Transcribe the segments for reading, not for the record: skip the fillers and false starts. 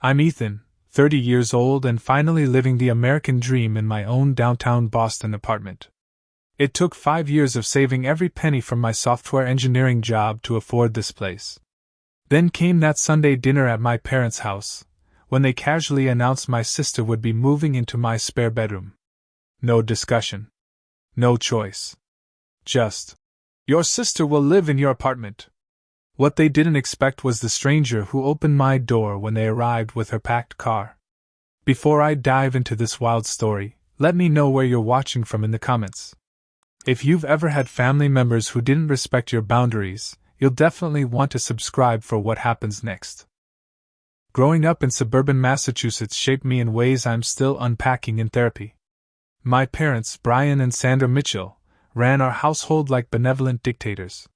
I'm Ethan, 30 years old and finally living the American dream in my own downtown Boston apartment. It took 5 years of saving every penny from my software engineering job to afford this place. Then came that Sunday dinner at my parents' house, when they casually announced my sister would be moving into my spare bedroom. No discussion. No choice. Just, "Your sister will live in your apartment." What they didn't expect was the stranger who opened my door when they arrived with her packed car. Before I dive into this wild story, let me know where you're watching from in the comments. If you've ever had family members who didn't respect your boundaries, you'll definitely want to subscribe for what happens next. Growing up in suburban Massachusetts shaped me in ways I'm still unpacking in therapy. My parents, Brian and Sandra Mitchell, ran our household like benevolent dictators.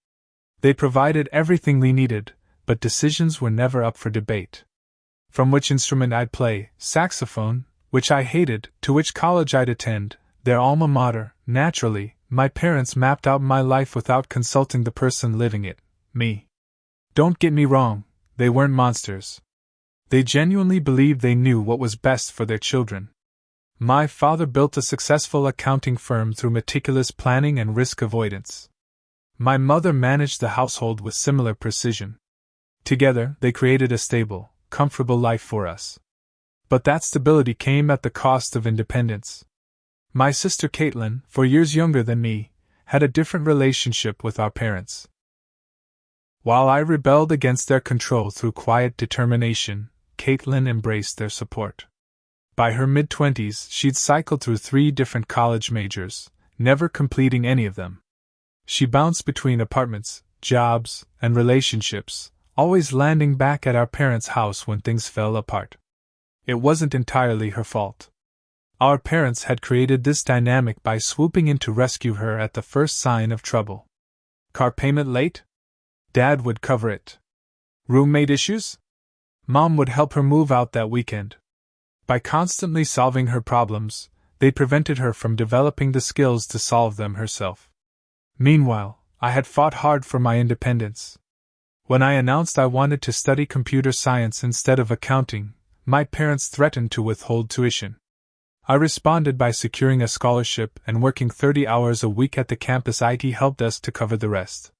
They provided everything we needed, but decisions were never up for debate. From which instrument I'd play, saxophone, which I hated, to which college I'd attend, their alma mater, naturally, my parents mapped out my life without consulting the person living it, me. Don't get me wrong, they weren't monsters. They genuinely believed they knew what was best for their children. My father built a successful accounting firm through meticulous planning and risk avoidance. My mother managed the household with similar precision. Together, they created a stable, comfortable life for us. But that stability came at the cost of independence. My sister Caitlin, 4 years younger than me, had a different relationship with our parents. While I rebelled against their control through quiet determination, Caitlin embraced their support. By her mid-20s, she'd cycled through 3 different college majors, never completing any of them. She bounced between apartments, jobs, and relationships, always landing back at our parents' house when things fell apart. It wasn't entirely her fault. Our parents had created this dynamic by swooping in to rescue her at the first sign of trouble. Car payment late? Dad would cover it. Roommate issues? Mom would help her move out that weekend. By constantly solving her problems, they prevented her from developing the skills to solve them herself. Meanwhile, I had fought hard for my independence. When I announced I wanted to study computer science instead of accounting, my parents threatened to withhold tuition. I responded by securing a scholarship and working 30 hours a week at the campus IT help desk to cover the rest.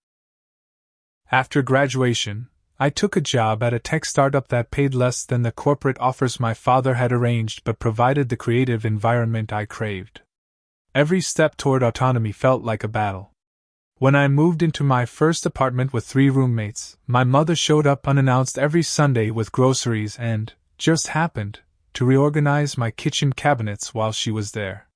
After graduation, I took a job at a tech startup that paid less than the corporate offers my father had arranged but provided the creative environment I craved. Every step toward autonomy felt like a battle. When I moved into my first apartment with 3 roommates, my mother showed up unannounced every Sunday with groceries and, just happened, to reorganize my kitchen cabinets while she was there.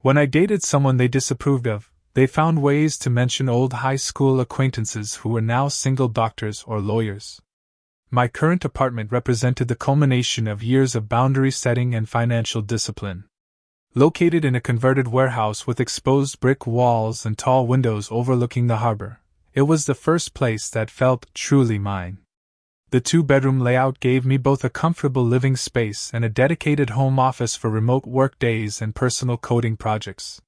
When I dated someone they disapproved of, they found ways to mention old high school acquaintances who were now single doctors or lawyers. My current apartment represented the culmination of years of boundary setting and financial discipline. Located in a converted warehouse with exposed brick walls and tall windows overlooking the harbor, it was the first place that felt truly mine. The 2-bedroom layout gave me both a comfortable living space and a dedicated home office for remote work days and personal coding projects.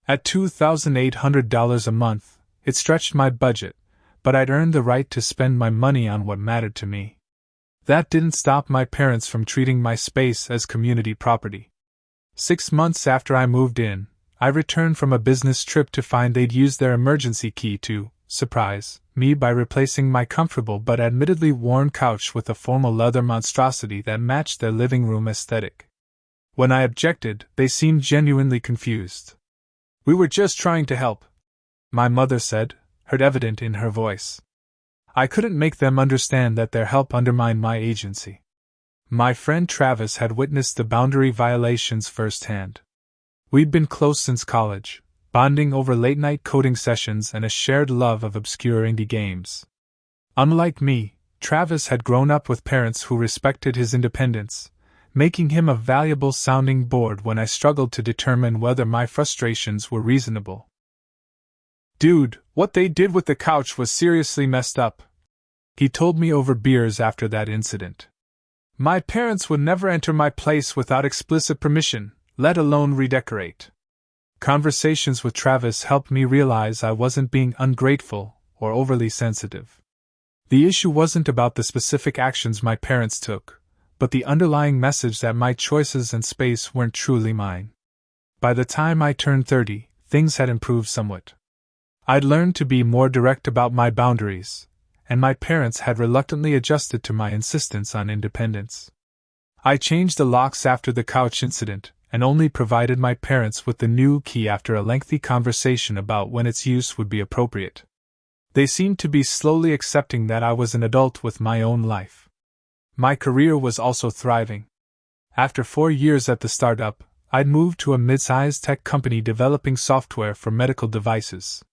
At $2,800 a month, it stretched my budget, but I'd earned the right to spend my money on what mattered to me. That didn't stop my parents from treating my space as community property. 6 months after I moved in, I returned from a business trip to find they'd used their emergency key to surprise me by replacing my comfortable but admittedly worn couch with a formal leather monstrosity that matched their living room aesthetic. When I objected, they seemed genuinely confused. "We were just trying to help," my mother said, hurt evident in her voice. I couldn't make them understand that their help undermined my agency. My friend Travis had witnessed the boundary violations firsthand. We'd been close since college, bonding over late-night coding sessions and a shared love of obscure indie games. Unlike me, Travis had grown up with parents who respected his independence, making him a valuable sounding board when I struggled to determine whether my frustrations were reasonable. "Dude, what they did with the couch was seriously messed up," he told me over beers after that incident. "My parents would never enter my place without explicit permission, let alone redecorate." Conversations with Travis helped me realize I wasn't being ungrateful or overly sensitive. The issue wasn't about the specific actions my parents took, but the underlying message that my choices and space weren't truly mine. By the time I turned 30, things had improved somewhat. I'd learned to be more direct about my boundaries, and my parents had reluctantly adjusted to my insistence on independence. I changed the locks after the couch incident, and only provided my parents with the new key after a lengthy conversation about when its use would be appropriate. They seemed to be slowly accepting that I was an adult with my own life. My career was also thriving. After 4 years at the startup, I'd moved to a mid-sized tech company developing software for medical devices.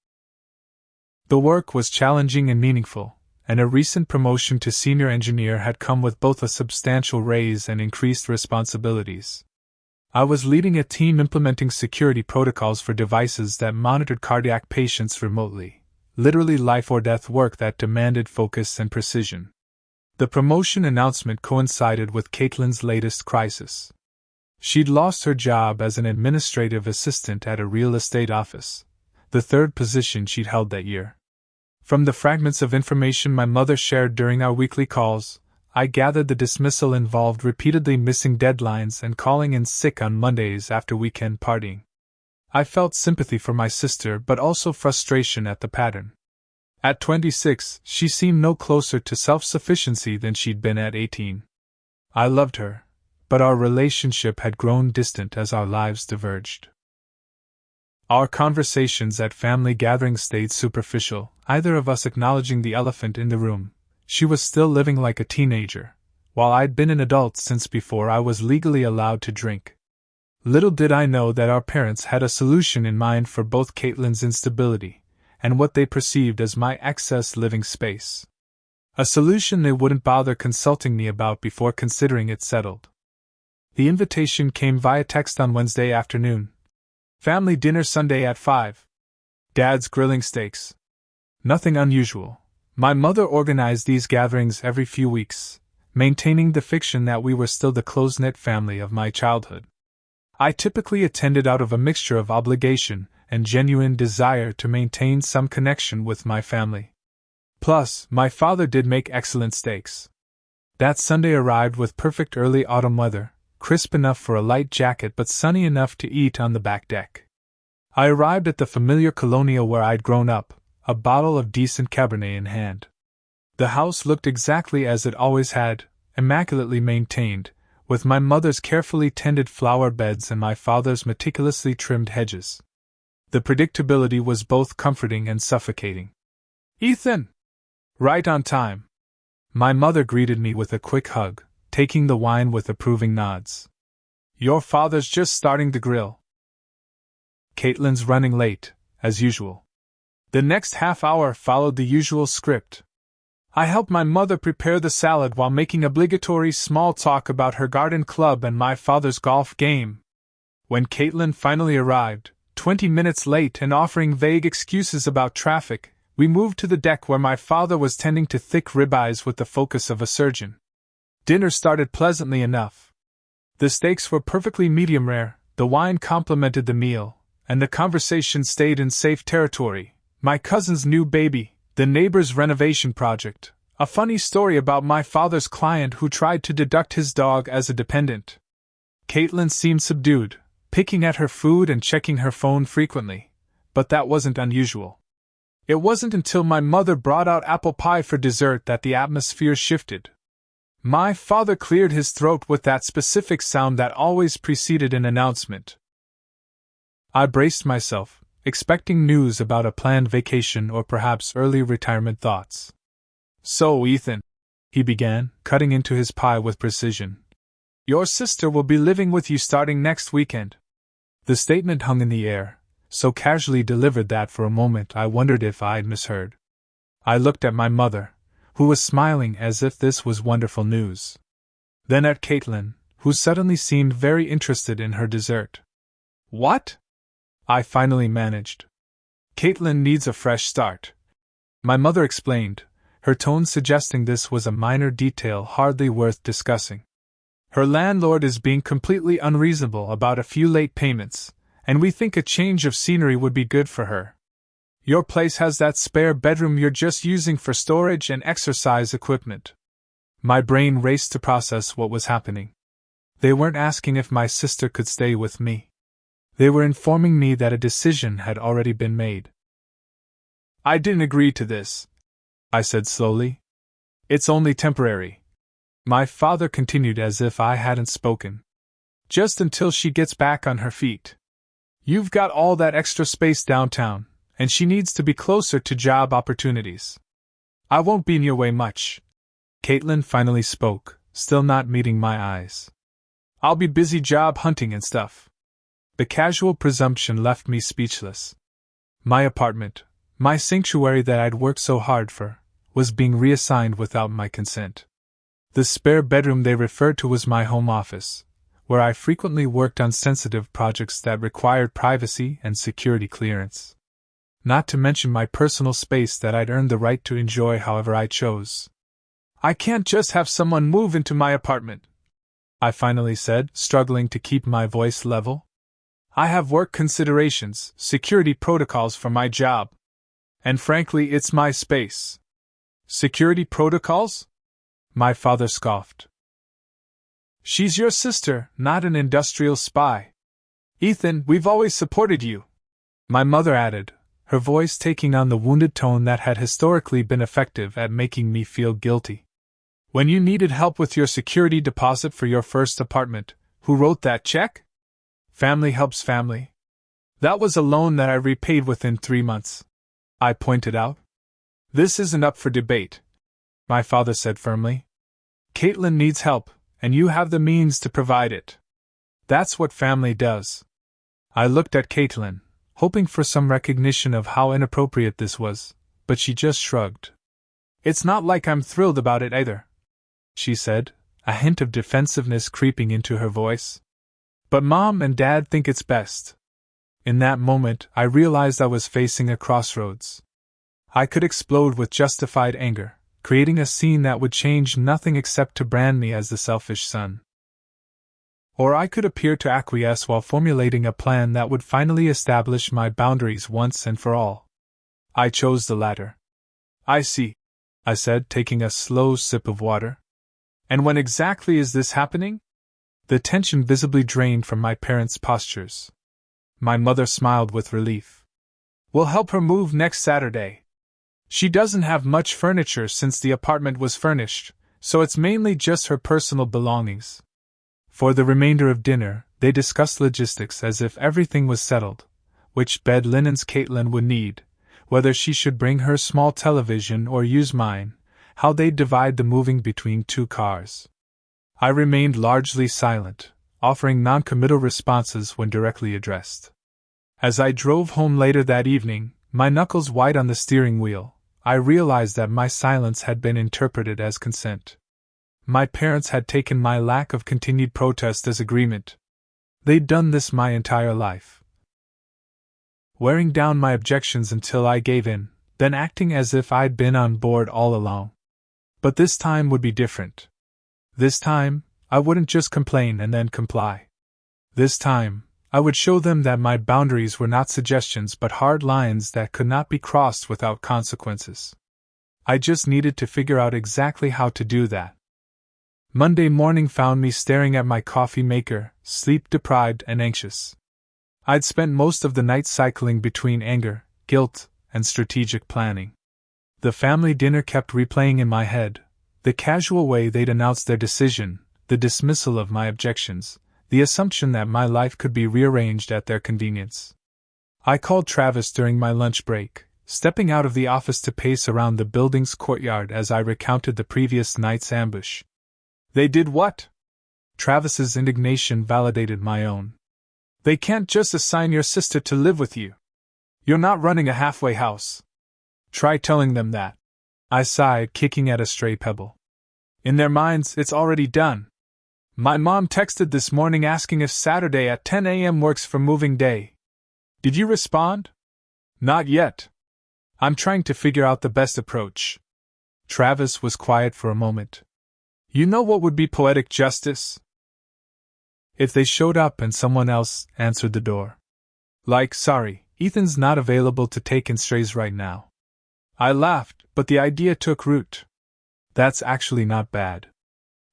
The work was challenging and meaningful, and a recent promotion to senior engineer had come with both a substantial raise and increased responsibilities. I was leading a team implementing security protocols for devices that monitored cardiac patients remotely, literally life-or-death work that demanded focus and precision. The promotion announcement coincided with Caitlin's latest crisis. She'd lost her job as an administrative assistant at a real estate office, the third position she'd held that year. From the fragments of information my mother shared during our weekly calls, I gathered the dismissal involved repeatedly missing deadlines and calling in sick on Mondays after weekend partying. I felt sympathy for my sister but also frustration at the pattern. At 26, she seemed no closer to self-sufficiency than she'd been at 18. I loved her, but our relationship had grown distant as our lives diverged. Our conversations at family gatherings stayed superficial, either of us acknowledging the elephant in the room. She was still living like a teenager, while I'd been an adult since before I was legally allowed to drink. Little did I know that our parents had a solution in mind for both Caitlin's instability and what they perceived as my excess living space. A solution they wouldn't bother consulting me about before considering it settled. The invitation came via text on Wednesday afternoon. Family dinner Sunday at 5. Dad's grilling steaks. Nothing unusual. My mother organized these gatherings every few weeks, maintaining the fiction that we were still the close-knit family of my childhood. I typically attended out of a mixture of obligation and genuine desire to maintain some connection with my family. Plus, my father did make excellent steaks. That Sunday arrived with perfect early autumn weather, crisp enough for a light jacket but sunny enough to eat on the back deck. I arrived at the familiar Colonial where I'd grown up, a bottle of decent Cabernet in hand. The house looked exactly as it always had, immaculately maintained, with my mother's carefully tended flower beds and my father's meticulously trimmed hedges. The predictability was both comforting and suffocating. "Ethan!" "Right on time." My mother greeted me with a quick hug, taking the wine with approving nods. "Your father's just starting the grill." Caitlin's running late, as usual. The next half hour followed the usual script. I helped my mother prepare the salad while making obligatory small talk about her garden club and my father's golf game. When Caitlin finally arrived, 20 minutes late and offering vague excuses about traffic, we moved to the deck where my father was tending to thick ribeyes with the focus of a surgeon. Dinner started pleasantly enough. The steaks were perfectly medium rare, the wine complemented the meal, and the conversation stayed in safe territory. My cousin's new baby, the neighbor's renovation project, a funny story about my father's client who tried to deduct his dog as a dependent. Caitlin seemed subdued, picking at her food and checking her phone frequently, but that wasn't unusual. It wasn't until my mother brought out apple pie for dessert that the atmosphere shifted. My father cleared his throat with that specific sound that always preceded an announcement. I braced myself, expecting news about a planned vacation or perhaps early retirement thoughts. "So, Ethan," he began, cutting into his pie with precision, "your sister will be living with you starting next weekend." The statement hung in the air, so casually delivered that for a moment I wondered if I'd misheard. I looked at my mother, who was smiling as if this was wonderful news. Then at Caitlin, who suddenly seemed very interested in her dessert. "What?" I finally managed. "Caitlin needs a fresh start," my mother explained, her tone suggesting this was a minor detail hardly worth discussing. "Her landlord is being completely unreasonable about a few late payments, and we think a change of scenery would be good for her." Your place has that spare bedroom you're just using for storage and exercise equipment. My brain raced to process what was happening. They weren't asking if my sister could stay with me. They were informing me that a decision had already been made. I didn't agree to this, I said slowly. It's only temporary. My father continued as if I hadn't spoken. Just until she gets back on her feet. You've got all that extra space downtown, and she needs to be closer to job opportunities. I won't be in your way much. Caitlin finally spoke, still not meeting my eyes. I'll be busy job hunting and stuff. The casual presumption left me speechless. My apartment, my sanctuary that I'd worked so hard for, was being reassigned without my consent. The spare bedroom they referred to was my home office, where I frequently worked on sensitive projects that required privacy and security clearance. Not to mention my personal space that I'd earned the right to enjoy however I chose. I can't just have someone move into my apartment, I finally said, struggling to keep my voice level. I have work considerations, security protocols for my job. And frankly, it's my space. Security protocols? My father scoffed. She's your sister, not an industrial spy. Ethan, we've always supported you. My mother added, her voice taking on the wounded tone that had historically been effective at making me feel guilty. When you needed help with your security deposit for your first apartment, who wrote that check? Family helps family. That was a loan that I repaid within 3 months, I pointed out. This isn't up for debate, my father said firmly. Caitlin needs help, and you have the means to provide it. That's what family does. I looked at Caitlin, hoping for some recognition of how inappropriate this was, but she just shrugged. It's not like I'm thrilled about it either, she said, a hint of defensiveness creeping into her voice. But Mom and Dad think it's best. In that moment, I realized I was facing a crossroads. I could explode with justified anger, creating a scene that would change nothing except to brand me as the selfish son. Or I could appear to acquiesce while formulating a plan that would finally establish my boundaries once and for all. I chose the latter. I see, I said, taking a slow sip of water. And when exactly is this happening? The tension visibly drained from my parents' postures. My mother smiled with relief. We'll help her move next Saturday. She doesn't have much furniture since the apartment was furnished, so it's mainly just her personal belongings. For the remainder of dinner, they discussed logistics as if everything was settled, which bed linens Caitlin would need, whether she should bring her small television or use mine, how they'd divide the moving between 2 cars. I remained largely silent, offering non-committal responses when directly addressed. As I drove home later that evening, my knuckles white on the steering wheel, I realized that my silence had been interpreted as consent. My parents had taken my lack of continued protest as agreement. They'd done this my entire life. Wearing down my objections until I gave in, then acting as if I'd been on board all along. But this time would be different. This time, I wouldn't just complain and then comply. This time, I would show them that my boundaries were not suggestions but hard lines that could not be crossed without consequences. I just needed to figure out exactly how to do that. Monday morning found me staring at my coffee maker, sleep-deprived and anxious. I'd spent most of the night cycling between anger, guilt, and strategic planning. The family dinner kept replaying in my head, the casual way they'd announced their decision, the dismissal of my objections, the assumption that my life could be rearranged at their convenience. I called Travis during my lunch break, stepping out of the office to pace around the building's courtyard as I recounted the previous night's ambush. They did what? Travis's indignation validated my own. They can't just assign your sister to live with you. You're not running a halfway house. Try telling them that. I sighed, kicking at a stray pebble. In their minds, it's already done. My mom texted this morning asking if Saturday at 10 a.m. works for moving day. Did you respond? Not yet. I'm trying to figure out the best approach. Travis was quiet for a moment. You know what would be poetic justice? If they showed up and someone else answered the door. Like, sorry, Ethan's not available to take in strays right now. I laughed, but the idea took root. That's actually not bad.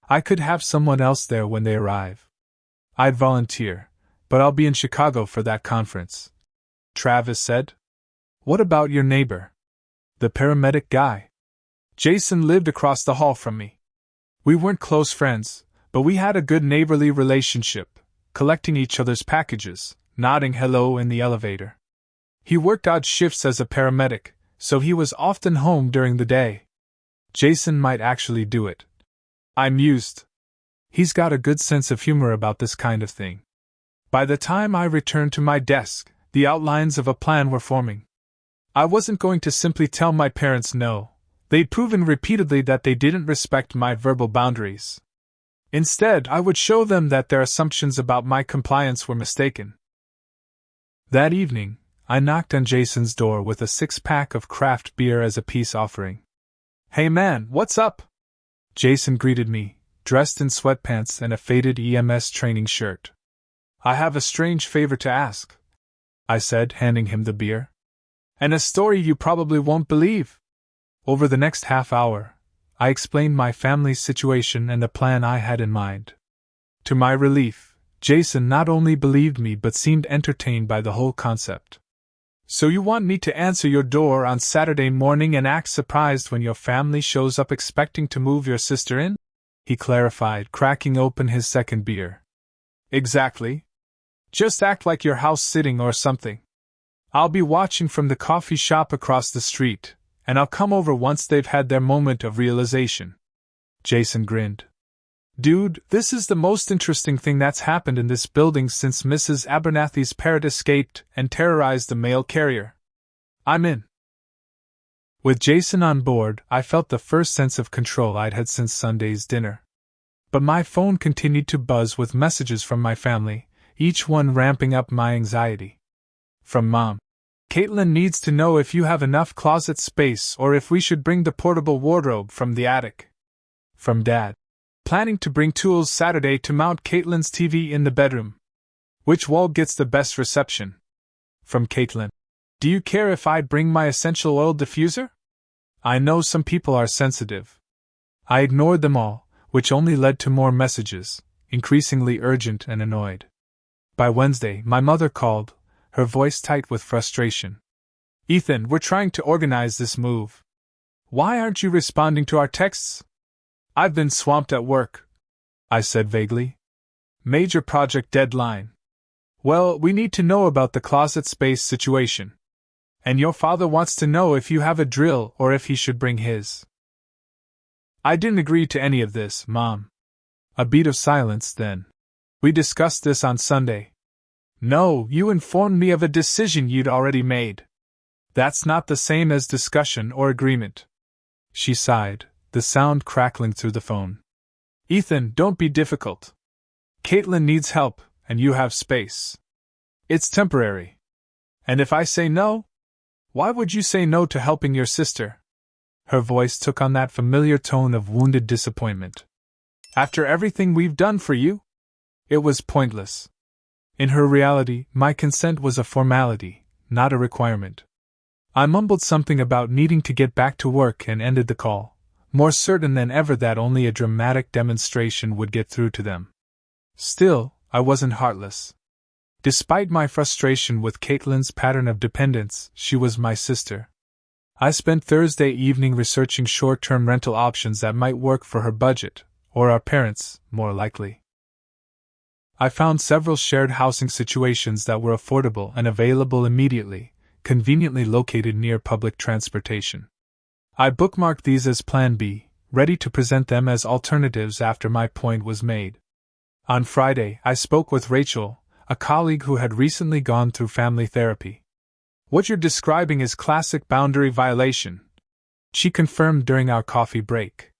I could have someone else there when they arrive. I'd volunteer, but I'll be in Chicago for that conference. Travis said. What about your neighbor? The paramedic guy. Jason lived across the hall from me. We weren't close friends, but we had a good neighborly relationship, collecting each other's packages, nodding hello in the elevator. He worked odd shifts as a paramedic, so he was often home during the day. Jason might actually do it. I mused. He's got a good sense of humor about this kind of thing. By the time I returned to my desk, the outlines of a plan were forming. I wasn't going to simply tell my parents no. They'd proven repeatedly that they didn't respect my verbal boundaries. Instead, I would show them that their assumptions about my compliance were mistaken. That evening, I knocked on Jason's door with a 6-pack of craft beer as a peace offering. Hey man, what's up? Jason greeted me, dressed in sweatpants and a faded EMS training shirt. I have a strange favor to ask, I said, handing him the beer. And a story you probably won't believe. Over the next half hour, I explained my family's situation and the plan I had in mind. To my relief, Jason not only believed me but seemed entertained by the whole concept. So you want me to answer your door on Saturday morning and act surprised when your family shows up expecting to move your sister in? He clarified, cracking open his second beer. Exactly. Just act like you're house-sitting or something. I'll be watching from the coffee shop across the street, and I'll come over once they've had their moment of realization. Jason grinned. Dude, this is the most interesting thing that's happened in this building since Mrs. Abernathy's parrot escaped and terrorized the mail carrier. I'm in. With Jason on board, I felt the first sense of control I'd had since Sunday's dinner. But my phone continued to buzz with messages from my family, each one ramping up my anxiety. From Mom. Caitlin needs to know if you have enough closet space or if we should bring the portable wardrobe from the attic. From Dad. Planning to bring tools Saturday to mount Caitlin's TV in the bedroom. Which wall gets the best reception? From Caitlin. Do you care if I bring my essential oil diffuser? I know some people are sensitive. I ignored them all, which only led to more messages, increasingly urgent and annoyed. By Wednesday, my mother called, her voice tight with frustration. Ethan, we're trying to organize this move. Why aren't you responding to our texts? I've been swamped at work, I said vaguely. Major project deadline. Well, we need to know about the closet space situation. And your father wants to know if you have a drill or if he should bring his. I didn't agree to any of this, Mom. A beat of silence then. We discussed this on Sunday. No, you informed me of a decision you'd already made. That's not the same as discussion or agreement. She sighed, the sound crackling through the phone. Ethan, don't be difficult. Caitlin needs help, and you have space. It's temporary. And if I say no? Why would you say no to helping your sister? Her voice took on that familiar tone of wounded disappointment. After everything we've done for you? It was pointless. In her reality, my consent was a formality, not a requirement. I mumbled something about needing to get back to work and ended the call, more certain than ever that only a dramatic demonstration would get through to them. Still, I wasn't heartless. Despite my frustration with Caitlin's pattern of dependence, she was my sister. I spent Thursday evening researching short-term rental options that might work for her budget, or our parents', more likely. I found several shared housing situations that were affordable and available immediately, conveniently located near public transportation. I bookmarked these as Plan B, ready to present them as alternatives after my point was made. On Friday, I spoke with Rachel, a colleague who had recently gone through family therapy. What you're describing is classic boundary violation, she confirmed during our coffee break.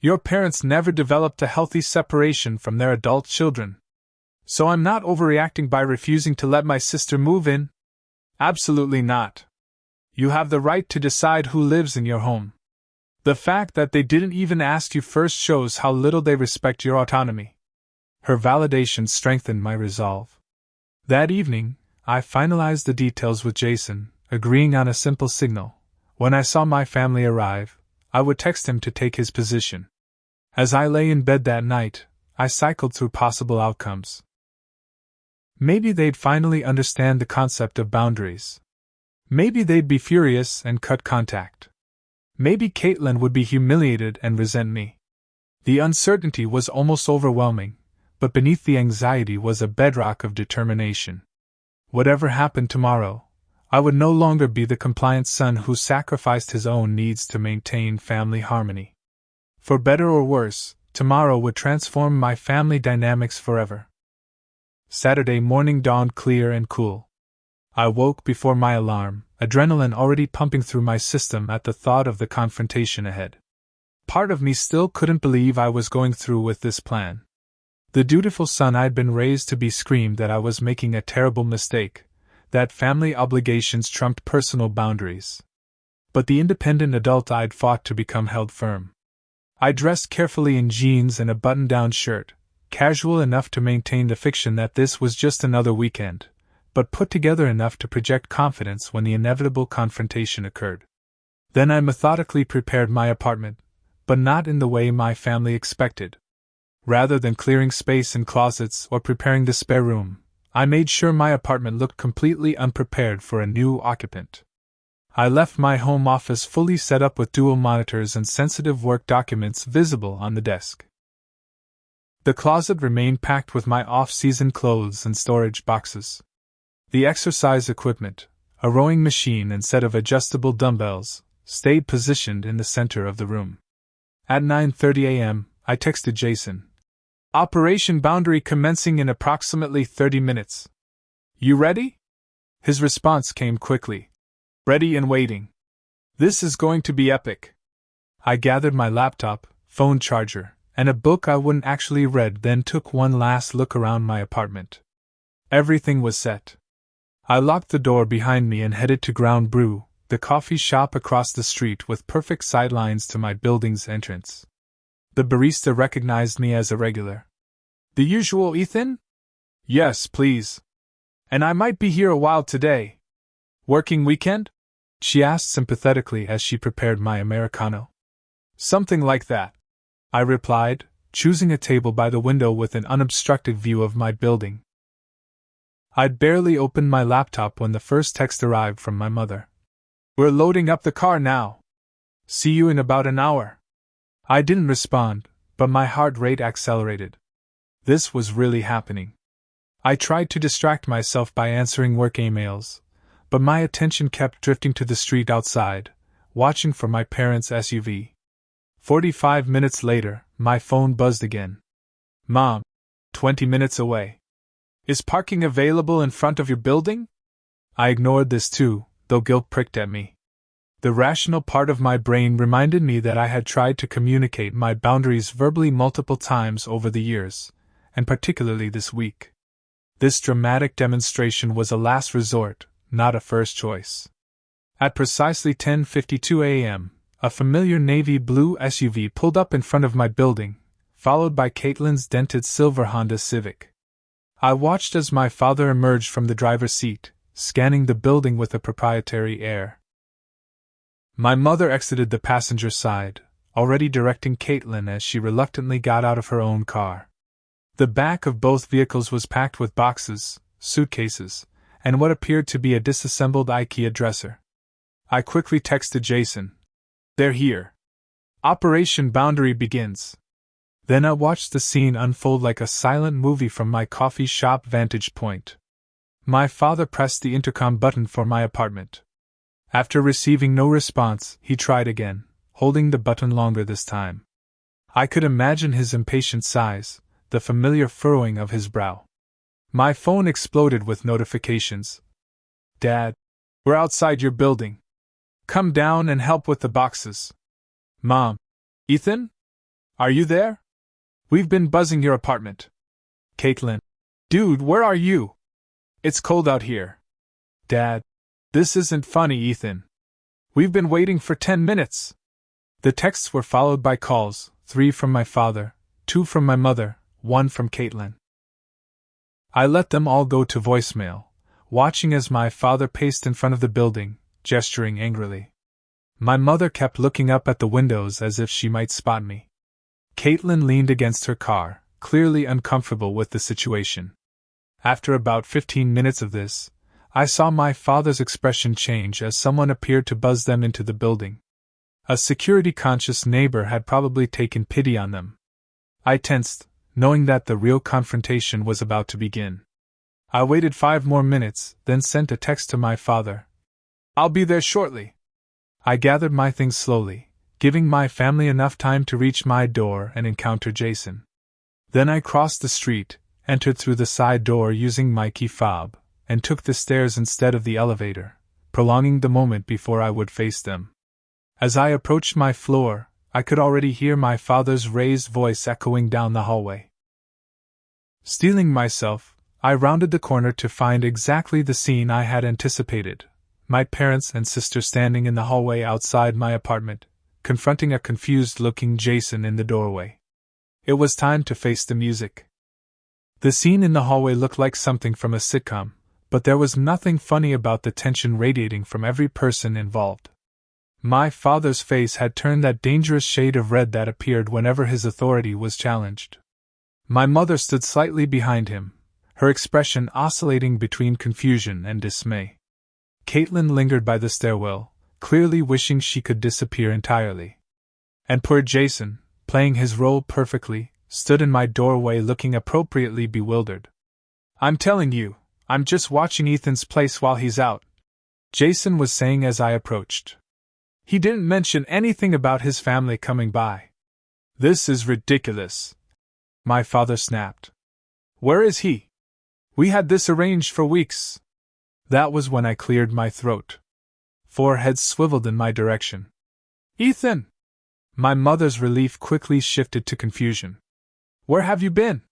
Your parents never developed a healthy separation from their adult children. So I'm not overreacting by refusing to let my sister move in? Absolutely not. You have the right to decide who lives in your home. The fact that they didn't even ask you first shows how little they respect your autonomy. Her validation strengthened my resolve. That evening, I finalized the details with Jason, agreeing on a simple signal. When I saw my family arrive, I would text him to take his position. As I lay in bed that night, I cycled through possible outcomes. Maybe they'd finally understand the concept of boundaries. Maybe they'd be furious and cut contact. Maybe Caitlin would be humiliated and resent me. The uncertainty was almost overwhelming, but beneath the anxiety was a bedrock of determination. Whatever happened tomorrow, I would no longer be the compliant son who sacrificed his own needs to maintain family harmony. For better or worse, tomorrow would transform my family dynamics forever. Saturday morning dawned clear and cool. I woke before my alarm, adrenaline already pumping through my system at the thought of the confrontation ahead. Part of me still couldn't believe I was going through with this plan. The dutiful son I'd been raised to be screamed that I was making a terrible mistake, that family obligations trumped personal boundaries. But the independent adult I'd fought to become held firm. I dressed carefully in jeans and a button-down shirt, casual enough to maintain the fiction that this was just another weekend, but put together enough to project confidence when the inevitable confrontation occurred. Then I methodically prepared my apartment, but not in the way my family expected. Rather than clearing space in closets or preparing the spare room, I made sure my apartment looked completely unprepared for a new occupant. I left my home office fully set up with dual monitors and sensitive work documents visible on the desk. The closet remained packed with my off-season clothes and storage boxes. The exercise equipment, a rowing machine and set of adjustable dumbbells, stayed positioned in the center of the room. At 9:30 a.m., I texted Jason. Operation Boundary commencing in approximately 30 minutes. You ready? His response came quickly. Ready and waiting. This is going to be epic. I gathered my laptop, phone charger, and a book I wouldn't actually read, then took one last look around my apartment. Everything was set. I locked the door behind me and headed to Ground Brew, the coffee shop across the street with perfect sightlines to my building's entrance. The barista recognized me as a regular. The usual Ethan? Yes, please. And I might be here a while today. Working weekend? She asked sympathetically as she prepared my Americano. Something like that, I replied, choosing a table by the window with an unobstructed view of my building. I'd barely opened my laptop when the first text arrived from my mother. We're loading up the car now. See you in about an hour. I didn't respond, but my heart rate accelerated. This was really happening. I tried to distract myself by answering work emails, but my attention kept drifting to the street outside, watching for my parents' SUV. 45 minutes later, my phone buzzed again. Mom, 20 minutes away. Is parking available in front of your building? I ignored this too, though guilt pricked at me. The rational part of my brain reminded me that I had tried to communicate my boundaries verbally multiple times over the years, and particularly this week. This dramatic demonstration was a last resort, not a first choice. At precisely 10:52 a.m., a familiar navy blue SUV pulled up in front of my building, followed by Caitlin's dented silver Honda Civic. I watched as my father emerged from the driver's seat, scanning the building with a proprietary air. My mother exited the passenger side, already directing Caitlin as she reluctantly got out of her own car. The back of both vehicles was packed with boxes, suitcases, and what appeared to be a disassembled IKEA dresser. I quickly texted Jason. They're here. Operation Boundary begins. Then I watched the scene unfold like a silent movie from my coffee shop vantage point. My father pressed the intercom button for my apartment. After receiving no response, he tried again, holding the button longer this time. I could imagine his impatient sighs, the familiar furrowing of his brow. My phone exploded with notifications. Dad, we're outside your building. Come down and help with the boxes. Mom, Ethan? Are you there? We've been buzzing your apartment. Caitlin, dude, where are you? It's cold out here. Dad, this isn't funny, Ethan. We've been waiting for 10 minutes. The texts were followed by calls, 3 from my father, 2 from my mother, 1 from Caitlin. I let them all go to voicemail, watching as my father paced in front of the building, gesturing angrily. My mother kept looking up at the windows as if she might spot me. Caitlin leaned against her car, clearly uncomfortable with the situation. After about 15 minutes of this, I saw my father's expression change as someone appeared to buzz them into the building. A security-conscious neighbor had probably taken pity on them. I tensed, knowing that the real confrontation was about to begin. I waited 5 more minutes, then sent a text to my father. "I'll be there shortly." I gathered my things slowly, giving my family enough time to reach my door and encounter Jason. Then I crossed the street, entered through the side door using my key fob, and took the stairs instead of the elevator, prolonging the moment before I would face them. As I approached my floor, I could already hear my father's raised voice echoing down the hallway. Steeling myself, I rounded the corner to find exactly the scene I had anticipated: my parents and sister standing in the hallway outside my apartment, confronting a confused-looking Jason in the doorway. It was time to face the music. The scene in the hallway looked like something from a sitcom, but there was nothing funny about the tension radiating from every person involved. My father's face had turned that dangerous shade of red that appeared whenever his authority was challenged. My mother stood slightly behind him, her expression oscillating between confusion and dismay. Caitlin lingered by the stairwell, clearly wishing she could disappear entirely. And poor Jason, playing his role perfectly, stood in my doorway looking appropriately bewildered. "I'm telling you, I'm just watching Ethan's place while he's out," Jason was saying as I approached. "He didn't mention anything about his family coming by." "This is ridiculous," my father snapped. "Where is he? We had this arranged for weeks." That was when I cleared my throat. 4 heads swiveled in my direction. "Ethan!" My mother's relief quickly shifted to confusion. "Where have you been?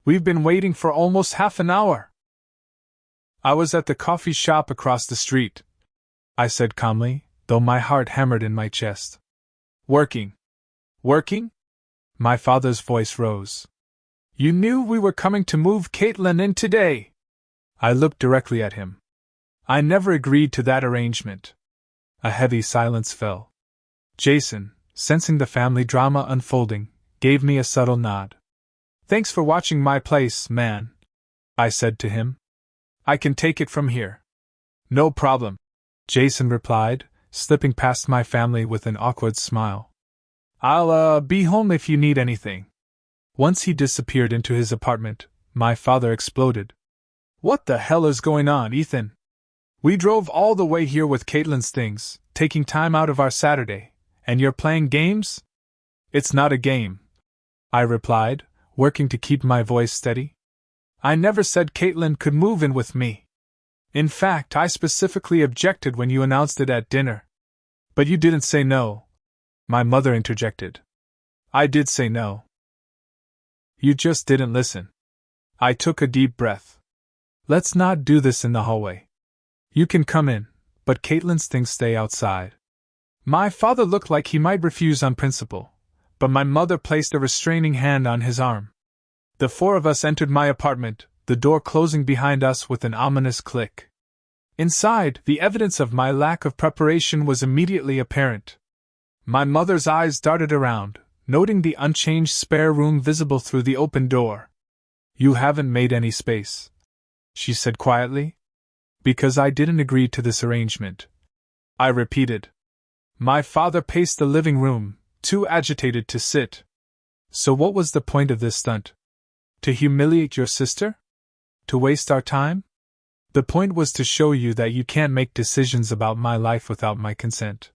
We've been waiting for almost half an hour." "I was at the coffee shop across the street," I said calmly, though my heart hammered in my chest. "Working." "Working?" My father's voice rose. "You knew we were coming to move Caitlin in today." I looked directly at him. "I never agreed to that arrangement." A heavy silence fell. Jason, sensing the family drama unfolding, gave me a subtle nod. "Thanks for watching my place, man," I said to him. "I can take it from here." "No problem," Jason replied, slipping past my family with an awkward smile. "I'll be home if you need anything." Once he disappeared into his apartment, my father exploded. "What the hell is going on, Ethan? We drove all the way here with Caitlin's things, taking time out of our Saturday, and you're playing games?" "It's not a game," I replied, working to keep my voice steady. "I never said Caitlin could move in with me. In fact, I specifically objected when you announced it at dinner." "But you didn't say no," my mother interjected. "I did say no. You just didn't listen." I took a deep breath. "Let's not do this in the hallway. You can come in, but Caitlin's things stay outside." My father looked like he might refuse on principle, but my mother placed a restraining hand on his arm. The 4 of us entered my apartment, the door closing behind us with an ominous click. Inside, the evidence of my lack of preparation was immediately apparent. My mother's eyes darted around, noting the unchanged spare room visible through the open door. "You haven't made any space," she said quietly. "Because I didn't agree to this arrangement," I repeated. My father paced the living room, too agitated to sit. "So what was the point of this stunt? To humiliate your sister? To waste our time?" "The point was to show you that you can't make decisions about my life without my consent."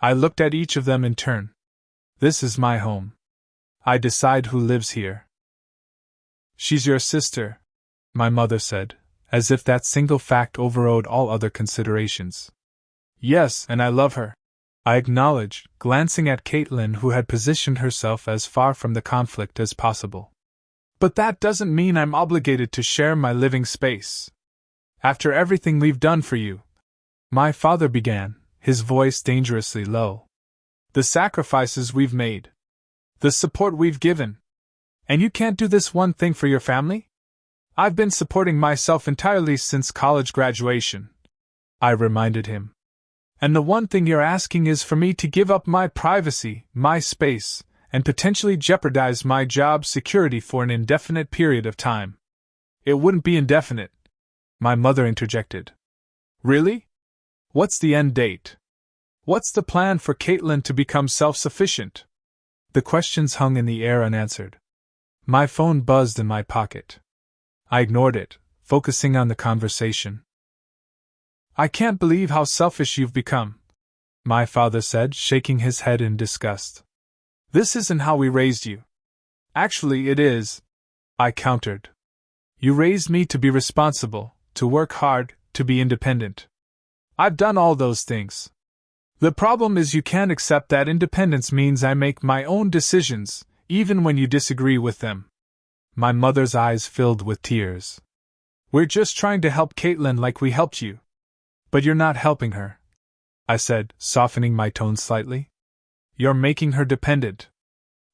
I looked at each of them in turn. "This is my home. I decide who lives here." "She's your sister," my mother said, as if that single fact overrode all other considerations. "Yes, and I love her," I acknowledged, glancing at Caitlin, who had positioned herself as far from the conflict as possible. "But that doesn't mean I'm obligated to share my living space. After everything we've done for you," my father began, his voice dangerously low. "The sacrifices we've made. The support we've given. And you can't do this one thing for your family?" I've been supporting myself entirely since college graduation, I reminded him. And the one thing you're asking is for me to give up my privacy, my space, and potentially jeopardize my job security for an indefinite period of time. It wouldn't be indefinite, my mother interjected. Really? What's the end date? What's the plan for Caitlin to become self-sufficient? The questions hung in the air unanswered. My phone buzzed in my pocket. I ignored it, focusing on the conversation. I can't believe how selfish you've become, my father said, shaking his head in disgust. This isn't how we raised you. Actually, it is, I countered. You raised me to be responsible, to work hard, to be independent. I've done all those things. The problem is you can't accept that independence means I make my own decisions, even when you disagree with them. My mother's eyes filled with tears. We're just trying to help Caitlin like we helped you. But you're not helping her, I said, softening my tone slightly. You're making her dependent.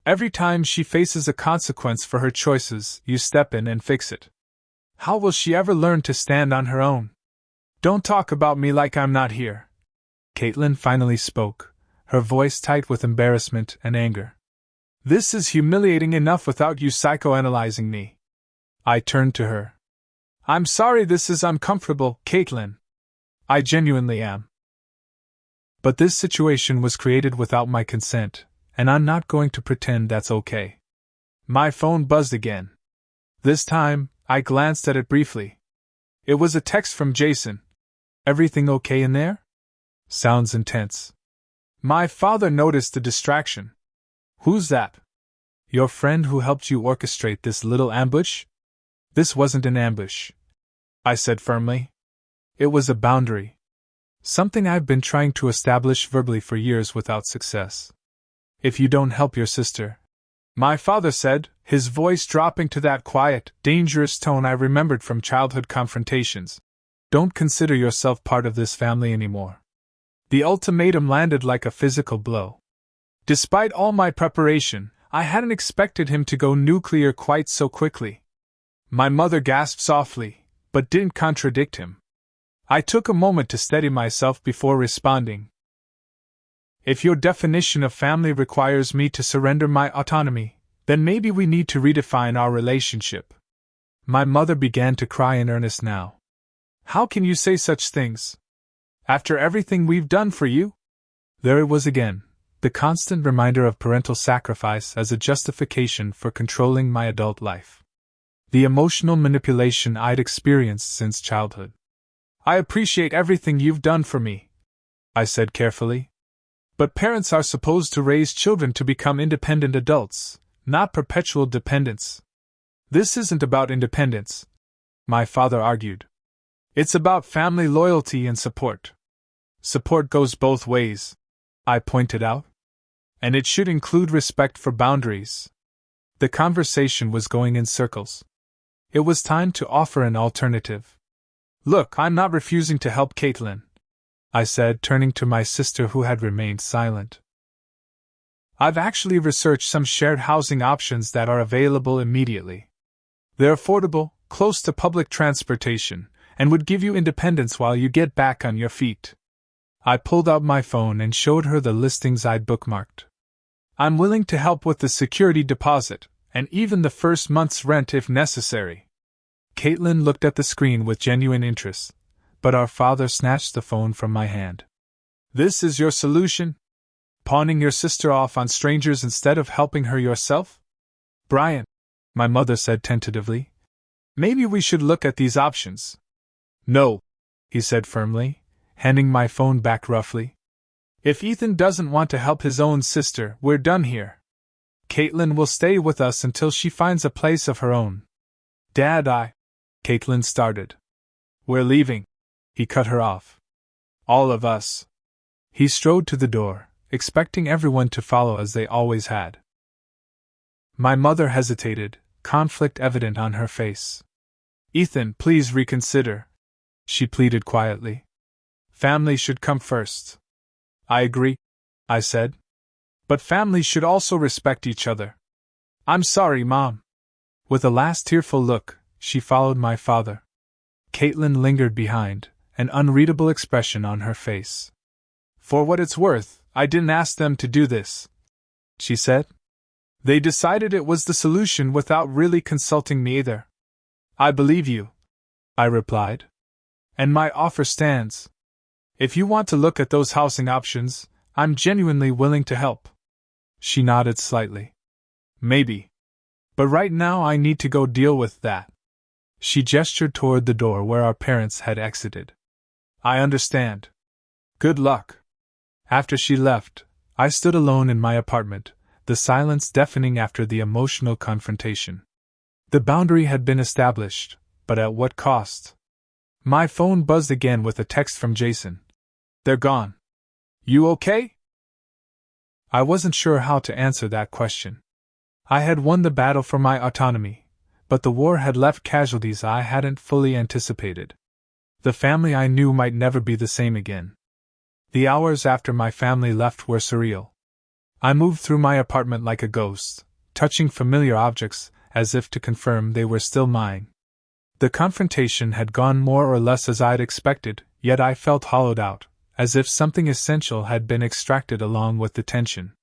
Every time she faces a consequence for her choices, you step in and fix it. How will she ever learn to stand on her own? Don't talk about me like I'm not here. Caitlin finally spoke, her voice tight with embarrassment and anger. This is humiliating enough without you psychoanalyzing me. I turned to her. I'm sorry this is uncomfortable, Caitlin. I genuinely am. But this situation was created without my consent, and I'm not going to pretend that's okay. My phone buzzed again. This time, I glanced at it briefly. It was a text from Jason. Everything okay in there? Sounds intense. My father noticed the distraction. Who's that? Your friend who helped you orchestrate this little ambush? This wasn't an ambush, I said firmly. It was a boundary. Something I've been trying to establish verbally for years without success. If you don't help your sister, my father said, his voice dropping to that quiet, dangerous tone I remembered from childhood confrontations, don't consider yourself part of this family anymore. The ultimatum landed like a physical blow. Despite all my preparation, I hadn't expected him to go nuclear quite so quickly. My mother gasped softly, but didn't contradict him. I took a moment to steady myself before responding. If your definition of family requires me to surrender my autonomy, then maybe we need to redefine our relationship. My mother began to cry in earnest now. How can you say such things? After everything we've done for you? There it was again, the constant reminder of parental sacrifice as a justification for controlling my adult life. The emotional manipulation I'd experienced since childhood. I appreciate everything you've done for me, I said carefully. But parents are supposed to raise children to become independent adults, not perpetual dependents. This isn't about independence, my father argued. It's about family loyalty and support. Support goes both ways, I pointed out. And it should include respect for boundaries. The conversation was going in circles. It was time to offer an alternative. Look, I'm not refusing to help Caitlin, I said, turning to my sister who had remained silent. I've actually researched some shared housing options that are available immediately. They're affordable, close to public transportation, and would give you independence while you get back on your feet. I pulled out my phone and showed her the listings I'd bookmarked. I'm willing to help with the security deposit, and even the first month's rent if necessary. Caitlin looked at the screen with genuine interest, but our father snatched the phone from my hand. This is your solution? Pawning your sister off on strangers instead of helping her yourself? Brian, my mother said tentatively, maybe we should look at these options. No, he said firmly, handing my phone back roughly. If Ethan doesn't want to help his own sister, we're done here. Caitlin will stay with us until she finds a place of her own. Dad, Caitlin started. We're leaving, he cut her off. All of us. He strode to the door, expecting everyone to follow as they always had. My mother hesitated, conflict evident on her face. Ethan, please reconsider, she pleaded quietly. Family should come first. I agree, I said. But families should also respect each other. I'm sorry, Mom. With a last tearful look, she followed my father. Caitlin lingered behind, an unreadable expression on her face. For what it's worth, I didn't ask them to do this, she said. They decided it was the solution without really consulting me either. I believe you, I replied. And my offer stands. If you want to look at those housing options, I'm genuinely willing to help. She nodded slightly. Maybe. But right now I need to go deal with that. She gestured toward the door where our parents had exited. I understand. Good luck. After she left, I stood alone in my apartment, the silence deafening after the emotional confrontation. The boundary had been established, but at what cost? My phone buzzed again with a text from Jason. They're gone. You okay? I wasn't sure how to answer that question. I had won the battle for my autonomy, but the war had left casualties I hadn't fully anticipated. The family I knew might never be the same again. The hours after my family left were surreal. I moved through my apartment like a ghost, touching familiar objects as if to confirm they were still mine. The confrontation had gone more or less as I'd expected, yet I felt hollowed out, as if something essential had been extracted along with the tension.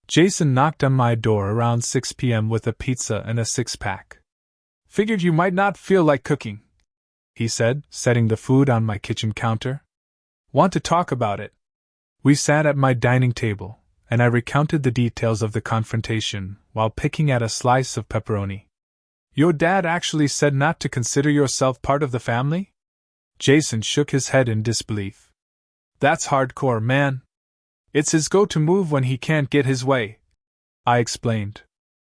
Jason knocked on my door around 6 p.m. with a pizza and a six-pack. Figured you might not feel like cooking, he said, setting the food on my kitchen counter. Want to talk about it? We sat at my dining table, and I recounted the details of the confrontation while picking at a slice of pepperoni. Your dad actually said not to consider yourself part of the family? Jason shook his head in disbelief. That's hardcore, man. It's his go-to move when he can't get his way, I explained.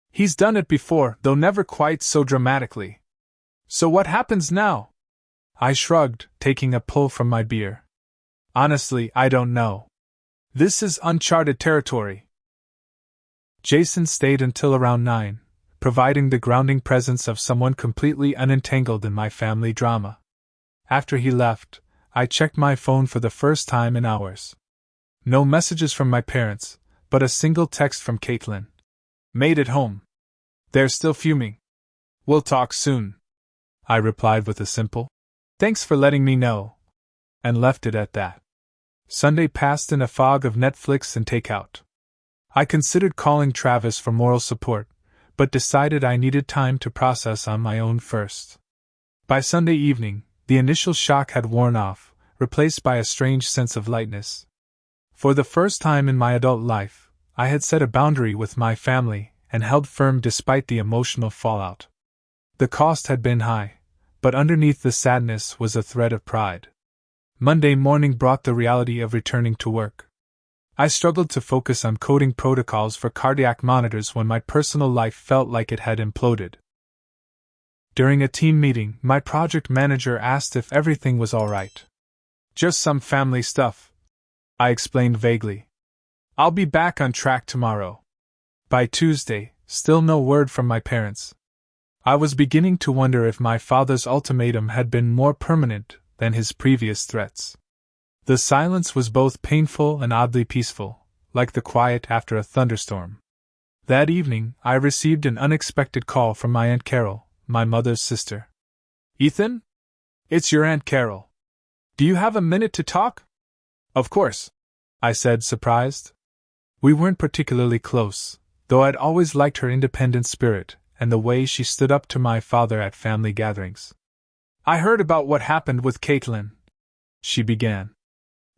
He's done it before, though never quite so dramatically. So what happens now? I shrugged, taking a pull from my beer. Honestly, I don't know. This is uncharted territory. Jason stayed until around 9, providing the grounding presence of someone completely unentangled in my family drama. After he left, I checked my phone for the first time in hours. No messages from my parents, but a single text from Caitlin. Made it home. They're still fuming. We'll talk soon, I replied with a simple, thanks for letting me know, and left it at that. Sunday passed in a fog of Netflix and takeout. I considered calling Travis for moral support, but decided I needed time to process on my own first. By Sunday evening, the initial shock had worn off, replaced by a strange sense of lightness. For the first time in my adult life, I had set a boundary with my family and held firm despite the emotional fallout. The cost had been high, but underneath the sadness was a thread of pride. Monday morning brought the reality of returning to work. I struggled to focus on coding protocols for cardiac monitors when my personal life felt like it had imploded. During a team meeting, my project manager asked if everything was all right. Just some family stuff, I explained vaguely. I'll be back on track tomorrow. By Tuesday, still no word from my parents. I was beginning to wonder if my father's ultimatum had been more permanent than his previous threats. The silence was both painful and oddly peaceful, like the quiet after a thunderstorm. That evening, I received an unexpected call from my Aunt Carol, my mother's sister. Ethan? It's your Aunt Carol. Do you have a minute to talk? Of course, I said, surprised. We weren't particularly close, though I'd always liked her independent spirit and the way she stood up to my father at family gatherings. I heard about what happened with Caitlin, she began.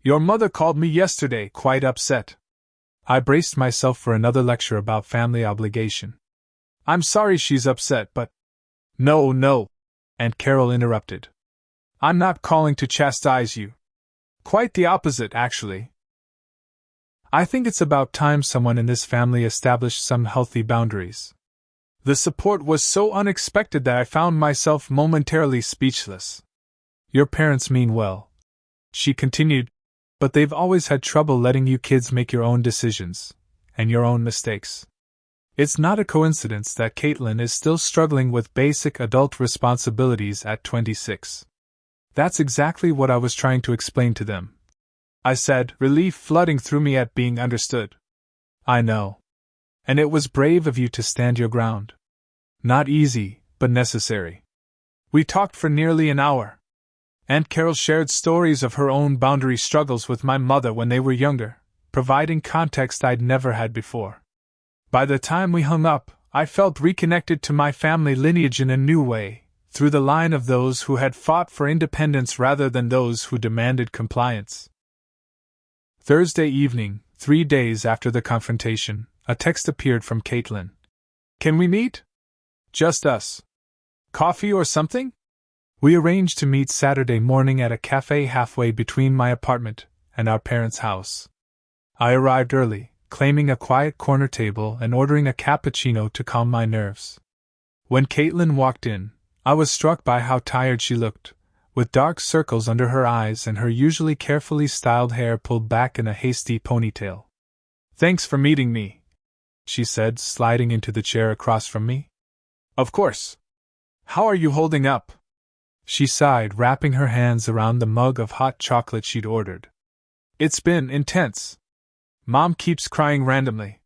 Your mother called me yesterday, quite upset. I braced myself for another lecture about family obligation. I'm sorry she's upset, but... No, Aunt Carol interrupted. I'm not calling to chastise you. Quite the opposite, actually. I think it's about time someone in this family established some healthy boundaries. The support was so unexpected that I found myself momentarily speechless. Your parents mean well, she continued, but they've always had trouble letting you kids make your own decisions, and your own mistakes. It's not a coincidence that Caitlin is still struggling with basic adult responsibilities at 26. That's exactly what I was trying to explain to them, I said, relief flooding through me at being understood. I know. And it was brave of you to stand your ground. Not easy, but necessary. We talked for nearly an hour. Aunt Carol shared stories of her own boundary struggles with my mother when they were younger, providing context I'd never had before. By the time we hung up, I felt reconnected to my family lineage in a new way, through the line of those who had fought for independence rather than those who demanded compliance. Thursday evening, 3 days after the confrontation, a text appeared from Caitlin. "Can we meet? Just us. Coffee or something?" We arranged to meet Saturday morning at a cafe halfway between my apartment and our parents' house. I arrived early, claiming a quiet corner table and ordering a cappuccino to calm my nerves. When Caitlin walked in, I was struck by how tired she looked, with dark circles under her eyes and her usually carefully styled hair pulled back in a hasty ponytail. "Thanks for meeting me," she said, sliding into the chair across from me. "Of course. How are you holding up?" She sighed, wrapping her hands around the mug of hot chocolate she'd ordered. "It's been intense. Mom keeps crying randomly.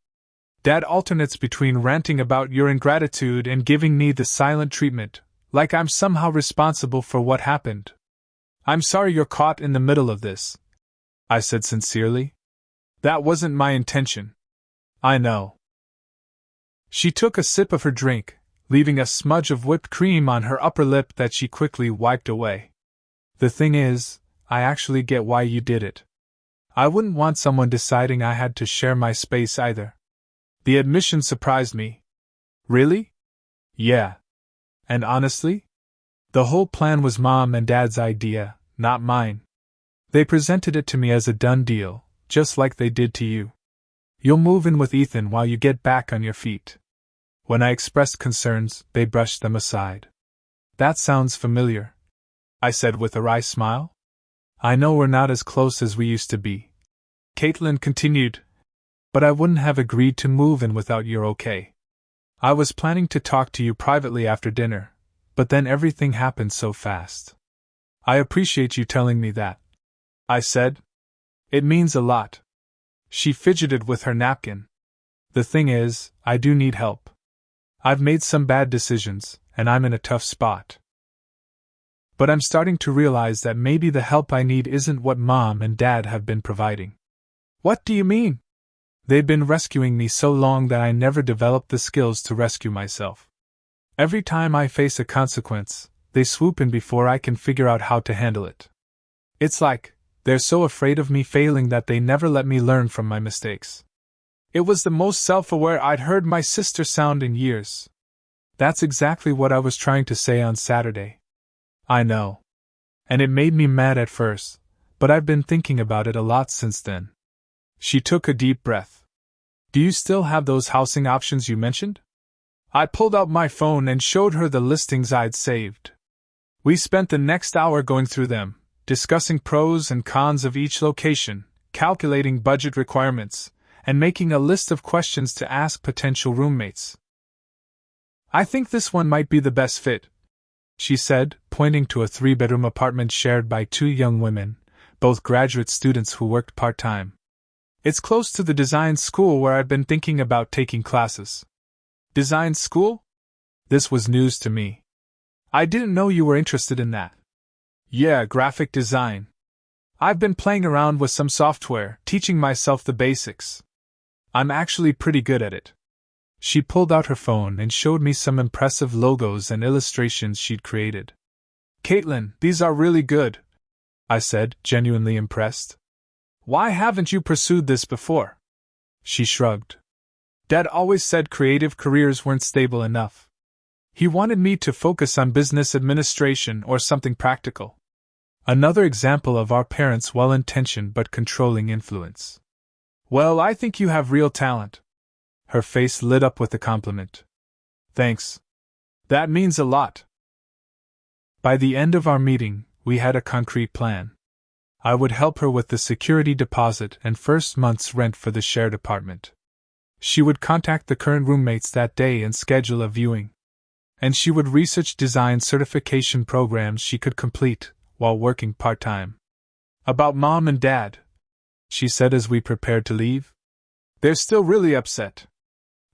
Dad alternates between ranting about your ingratitude and giving me the silent treatment, like I'm somehow responsible for what happened. I'm sorry you're caught in the middle of this," I said sincerely. "That wasn't my intention." "I know." She took a sip of her drink, leaving a smudge of whipped cream on her upper lip that she quickly wiped away. "The thing is, I actually get why you did it. I wouldn't want someone deciding I had to share my space either." The admission surprised me. "Really?" "Yeah. And honestly? The whole plan was Mom and Dad's idea, not mine. They presented it to me as a done deal, just like they did to you. You'll move in with Ethan while you get back on your feet." When I expressed concerns, they brushed them aside. "That sounds familiar," I said with a wry smile. "I know we're not as close as we used to be," Caitlin continued, "but I wouldn't have agreed to move in without your okay. I was planning to talk to you privately after dinner, but then everything happened so fast." "I appreciate you telling me that," I said. "It means a lot." She fidgeted with her napkin. "The thing is, I do need help. I've made some bad decisions, and I'm in a tough spot. But I'm starting to realize that maybe the help I need isn't what Mom and Dad have been providing." "What do you mean?" "They've been rescuing me so long that I never developed the skills to rescue myself. Every time I face a consequence, they swoop in before I can figure out how to handle it. It's like they're so afraid of me failing that they never let me learn from my mistakes." It was the most self-aware I'd heard my sister sound in years. That's exactly what I was trying to say on Saturday. I know. And it made me mad at first, but I've been thinking about it a lot since then. She took a deep breath. "Do you still have those housing options you mentioned?" I pulled out my phone and showed her the listings I'd saved. We spent the next hour going through them, discussing pros and cons of each location, calculating budget requirements, and making a list of questions to ask potential roommates. "I think this one might be the best fit," she said, pointing to a 3-bedroom apartment shared by 2 young women, both graduate students who worked part-time. "It's close to the design school where I've been thinking about taking classes." "Design school?" This was news to me. "I didn't know you were interested in that." "Yeah, graphic design. I've been playing around with some software, teaching myself the basics. I'm actually pretty good at it." She pulled out her phone and showed me some impressive logos and illustrations she'd created. "Caitlin, these are really good," I said, genuinely impressed. "Why haven't you pursued this before?" She shrugged. "Dad always said creative careers weren't stable enough. He wanted me to focus on business administration or something practical." Another example of our parents' well-intentioned but controlling influence. "Well, I think you have real talent." Her face lit up with a compliment. "Thanks. That means a lot." By the end of our meeting, we had a concrete plan. I would help her with the security deposit and first month's rent for the shared apartment. She would contact the current roommates that day and schedule a viewing. And she would research design certification programs she could complete while working part-time. "About Mom and Dad," she said as we prepared to leave. "They're still really upset.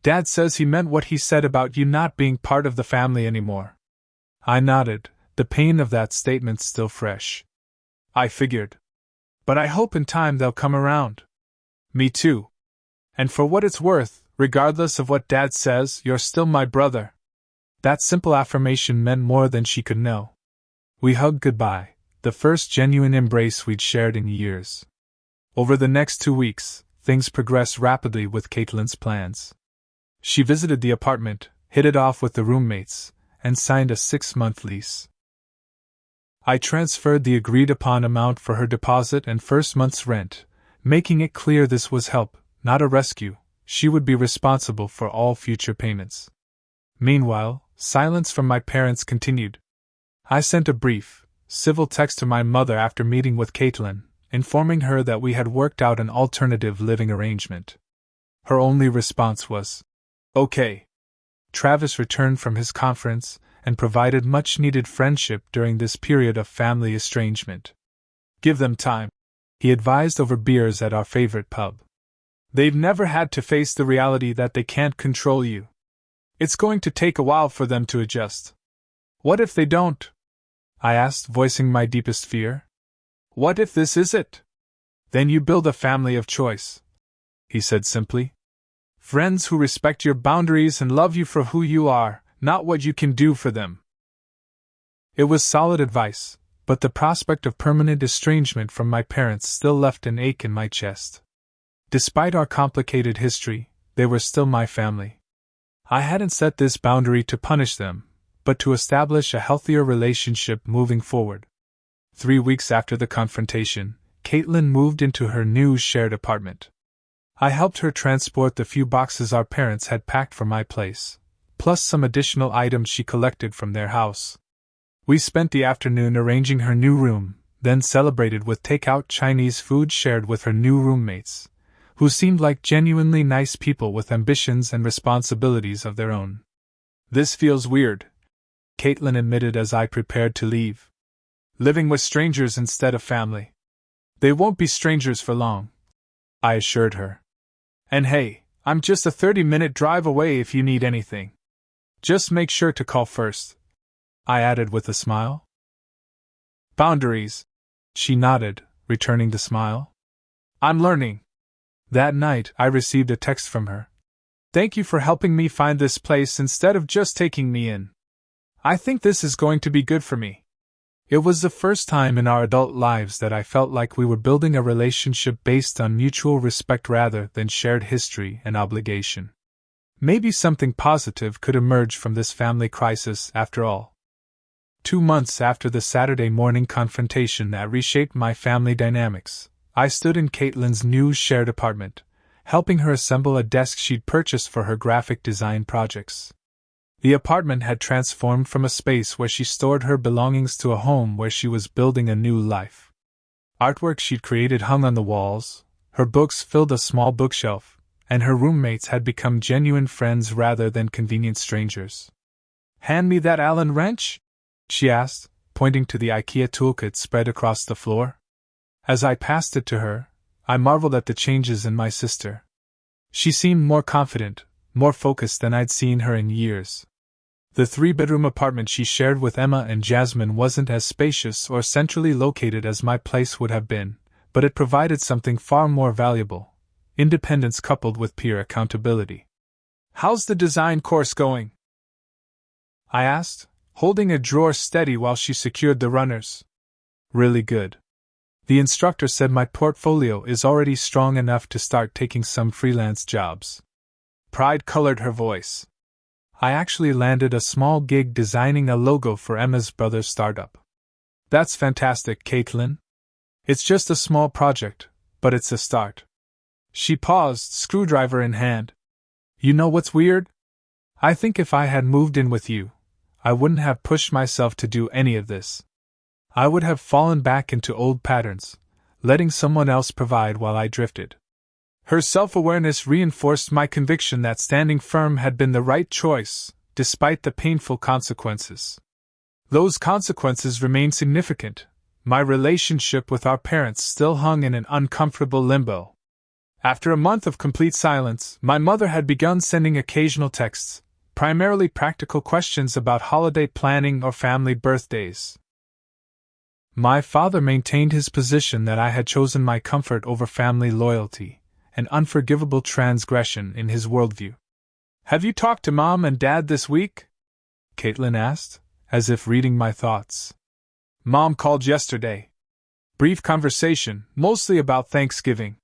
Dad says he meant what he said about you not being part of the family anymore." I nodded, the pain of that statement still fresh. I figured. But I hope in time they'll come around. Me too. And for what it's worth, regardless of what Dad says, you're still my brother. That simple affirmation meant more than she could know. We hugged goodbye, the first genuine embrace we'd shared in years. Over the next 2 weeks, things progressed rapidly with Caitlin's plans. She visited the apartment, hit it off with the roommates, and signed a 6-month lease. I transferred the agreed-upon amount for her deposit and first month's rent, making it clear this was help, not a rescue. She would be responsible for all future payments. Meanwhile, silence from my parents continued. I sent a brief, civil text to my mother after meeting with Caitlin, informing her that we had worked out an alternative living arrangement. Her only response was, "Okay." Travis returned from his conference and provided much-needed friendship during this period of family estrangement. "Give them time," he advised over beers at our favorite pub. "They've never had to face the reality that they can't control you. It's going to take a while for them to adjust." "What if they don't?" I asked, voicing my deepest fear. "What if this is it?" "Then you build a family of choice," he said simply. "Friends who respect your boundaries and love you for who you are, not what you can do for them." It was solid advice, but the prospect of permanent estrangement from my parents still left an ache in my chest. Despite our complicated history, they were still my family. I hadn't set this boundary to punish them, but to establish a healthier relationship moving forward. 3 weeks after the confrontation, Caitlin moved into her new shared apartment. I helped her transport the few boxes our parents had packed for my place, plus some additional items she collected from their house. We spent the afternoon arranging her new room, then celebrated with takeout Chinese food shared with her new roommates, who seemed like genuinely nice people with ambitions and responsibilities of their own. "This feels weird," Caitlin admitted as I prepared to leave. "Living with strangers instead of family." "They won't be strangers for long," I assured her. "And hey, I'm just a 30-minute drive away if you need anything. Just make sure to call first," I added with a smile. "Boundaries," she nodded, returning the smile. "I'm learning." That night, I received a text from her. "Thank you for helping me find this place instead of just taking me in. I think this is going to be good for me." It was the first time in our adult lives that I felt like we were building a relationship based on mutual respect rather than shared history and obligation. Maybe something positive could emerge from this family crisis after all. 2 months after the Saturday morning confrontation that reshaped my family dynamics, I stood in Caitlin's new shared apartment, helping her assemble a desk she'd purchased for her graphic design projects. The apartment had transformed from a space where she stored her belongings to a home where she was building a new life. Artwork she'd created hung on the walls, her books filled a small bookshelf, and her roommates had become genuine friends rather than convenient strangers. "Hand me that Allen wrench?" she asked, pointing to the IKEA toolkit spread across the floor. As I passed it to her, I marveled at the changes in my sister. She seemed more confident, more focused than I'd seen her in years. The 3-bedroom apartment she shared with Emma and Jasmine wasn't as spacious or centrally located as my place would have been, but it provided something far more valuable: independence coupled with peer accountability. "How's the design course going?" I asked, holding a drawer steady while she secured the runners. "Really good. The instructor said my portfolio is already strong enough to start taking some freelance jobs." Pride colored her voice. "I actually landed a small gig designing a logo for Emma's brother's startup." "That's fantastic, Caitlin. It's just a small project, but it's a start." She paused, screwdriver in hand. "You know what's weird? I think if I had moved in with you, I wouldn't have pushed myself to do any of this. I would have fallen back into old patterns, letting someone else provide while I drifted." Her self-awareness reinforced my conviction that standing firm had been the right choice, despite the painful consequences. Those consequences remained significant. My relationship with our parents still hung in an uncomfortable limbo. After a month of complete silence, my mother had begun sending occasional texts, primarily practical questions about holiday planning or family birthdays. My father maintained his position that I had chosen my comfort over family loyalty, an unforgivable transgression in his worldview. "Have you talked to Mom and Dad this week?" Caitlin asked, as if reading my thoughts. "Mom called yesterday. Brief conversation, mostly about Thanksgiving."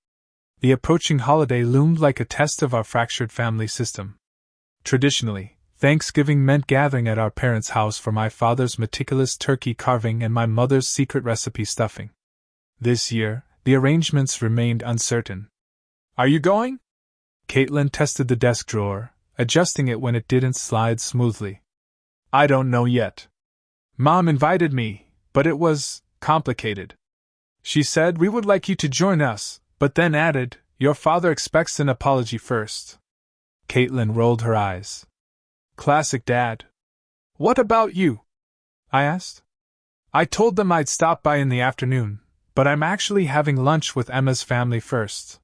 The approaching holiday loomed like a test of our fractured family system. Traditionally, Thanksgiving meant gathering at our parents' house for my father's meticulous turkey carving and my mother's secret recipe stuffing. This year, the arrangements remained uncertain. "Are you going?" Caitlin tested the desk drawer, adjusting it when it didn't slide smoothly. "I don't know yet. Mom invited me, but it was complicated. She said we would like you to join us, but then added, your father expects an apology first." Caitlin rolled her eyes. "Classic Dad. What about you?" I asked. "I told them I'd stop by in the afternoon, but I'm actually having lunch with Emma's family first.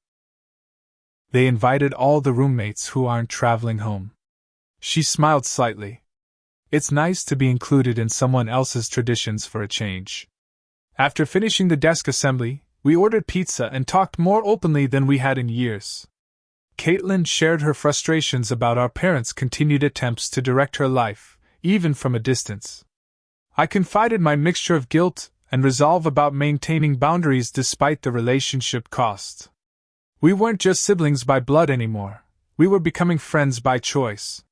They invited all the roommates who aren't traveling home." She smiled slightly. It's nice to be included in someone else's traditions for a change. After finishing the desk assembly, we ordered pizza and talked more openly than we had in years. Caitlin shared her frustrations about our parents' continued attempts to direct her life, even from a distance. I confided my mixture of guilt and resolve about maintaining boundaries despite the relationship cost. We weren't just siblings by blood anymore, we were becoming friends by choice.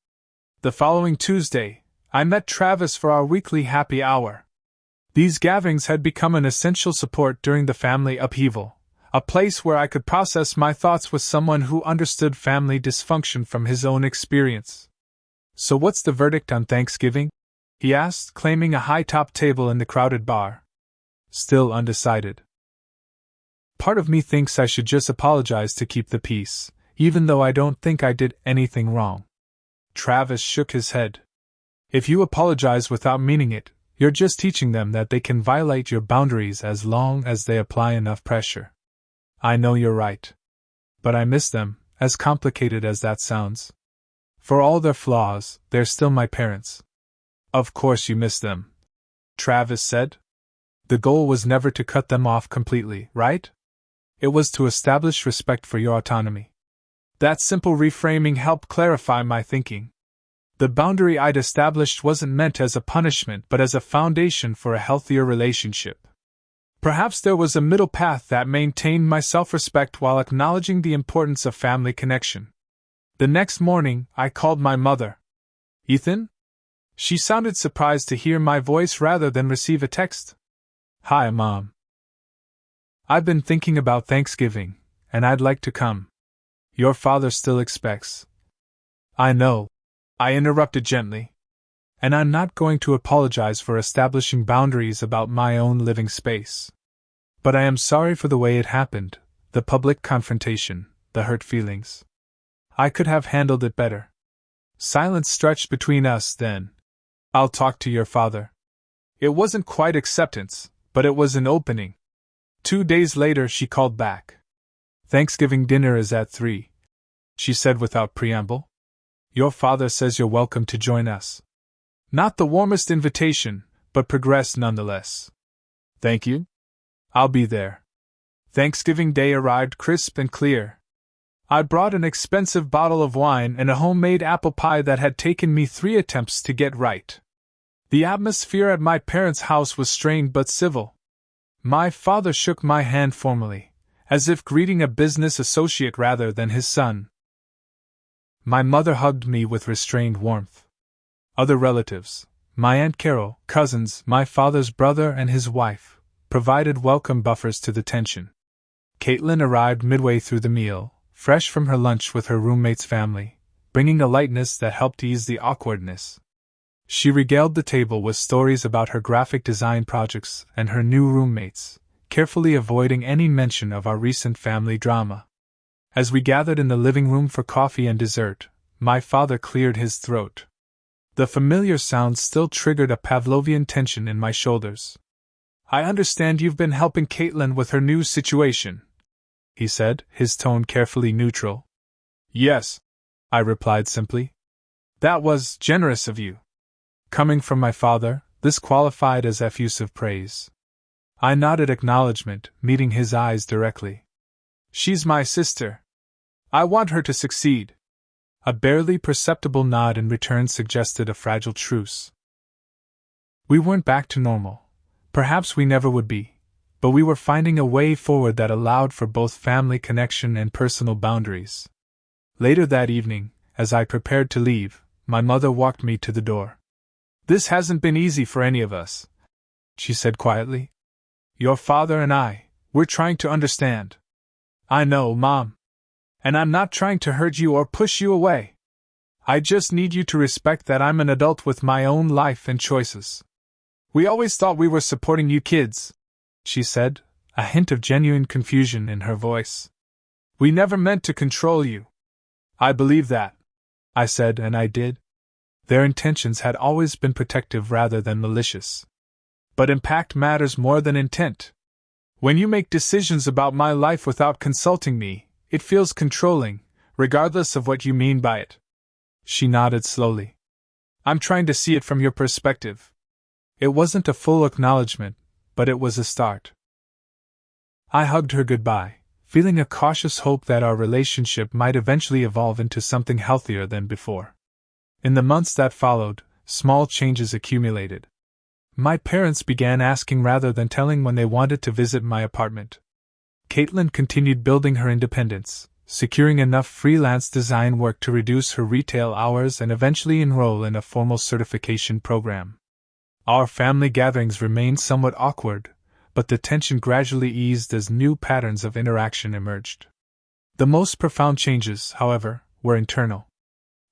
The following Tuesday, I met Travis for our weekly happy hour. These gatherings had become an essential support during the family upheaval, a place where I could process my thoughts with someone who understood family dysfunction from his own experience. "So what's the verdict on Thanksgiving?" he asked, claiming a high-top table in the crowded bar. Still undecided. "Part of me thinks I should just apologize to keep the peace, even though I don't think I did anything wrong." Travis shook his head. "If you apologize without meaning it, you're just teaching them that they can violate your boundaries as long as they apply enough pressure." "I know you're right. But I miss them, as complicated as that sounds. For all their flaws, they're still my parents." "Of course you miss them," Travis said. "The goal was never to cut them off completely, right? It was to establish respect for your autonomy." That simple reframing helped clarify my thinking. The boundary I'd established wasn't meant as a punishment but as a foundation for a healthier relationship. Perhaps there was a middle path that maintained my self-respect while acknowledging the importance of family connection. The next morning, I called my mother. "Ethan?" She sounded surprised to hear my voice rather than receive a text. "Hi, Mom. I've been thinking about Thanksgiving, and I'd like to come. Your father still expects." "I know," I interrupted gently. "And I'm not going to apologize for establishing boundaries about my own living space. But I am sorry for the way it happened, the public confrontation, the hurt feelings. I could have handled it better." Silence stretched between us then. "I'll talk to your father." It wasn't quite acceptance, but it was an opening. 2 days later she called back. "Thanksgiving dinner is at 3, she said without preamble. "Your father says you're welcome to join us. Not the warmest invitation, but progress nonetheless." "Thank you. I'll be there." Thanksgiving Day arrived crisp and clear. I brought an expensive bottle of wine and a homemade apple pie that had taken me 3 attempts to get right. The atmosphere at my parents' house was strained but civil. My father shook my hand formally, as if greeting a business associate rather than his son. My mother hugged me with restrained warmth. Other relatives, my Aunt Carol, cousins, my father's brother and his wife, provided welcome buffers to the tension. Caitlin arrived midway through the meal, fresh from her lunch with her roommate's family, bringing a lightness that helped ease the awkwardness. She regaled the table with stories about her graphic design projects and her new roommates, carefully avoiding any mention of our recent family drama. As we gathered in the living room for coffee and dessert, my father cleared his throat. The familiar sound still triggered a Pavlovian tension in my shoulders. "I understand you've been helping Caitlin with her new situation," he said, his tone carefully neutral. "Yes," I replied simply. That was generous of you. Coming from my father, this qualified as effusive praise. I nodded acknowledgement, meeting his eyes directly. She's my sister. I want her to succeed. A barely perceptible nod in return suggested a fragile truce. We weren't back to normal. Perhaps we never would be. But we were finding a way forward that allowed for both family connection and personal boundaries. Later that evening, as I prepared to leave, my mother walked me to the door. This hasn't been easy for any of us, she said quietly. Your father and we're trying to understand. I know, Mom. And I'm not trying to hurt you or push you away. I just need you to respect that I'm an adult with my own life and choices. We always thought we were supporting you kids, she said, a hint of genuine confusion in her voice. We never meant to control you. I believe that, I said, and I did. Their intentions had always been protective rather than malicious. But impact matters more than intent. When you make decisions about my life without consulting me, it feels controlling, regardless of what you mean by it. She nodded slowly. I'm trying to see it from your perspective. It wasn't a full acknowledgement, but it was a start. I hugged her goodbye, feeling a cautious hope that our relationship might eventually evolve into something healthier than before. In the months that followed, small changes accumulated. My parents began asking rather than telling when they wanted to visit my apartment. Caitlin continued building her independence, securing enough freelance design work to reduce her retail hours and eventually enroll in a formal certification program. Our family gatherings remained somewhat awkward, but the tension gradually eased as new patterns of interaction emerged. The most profound changes, however, were internal.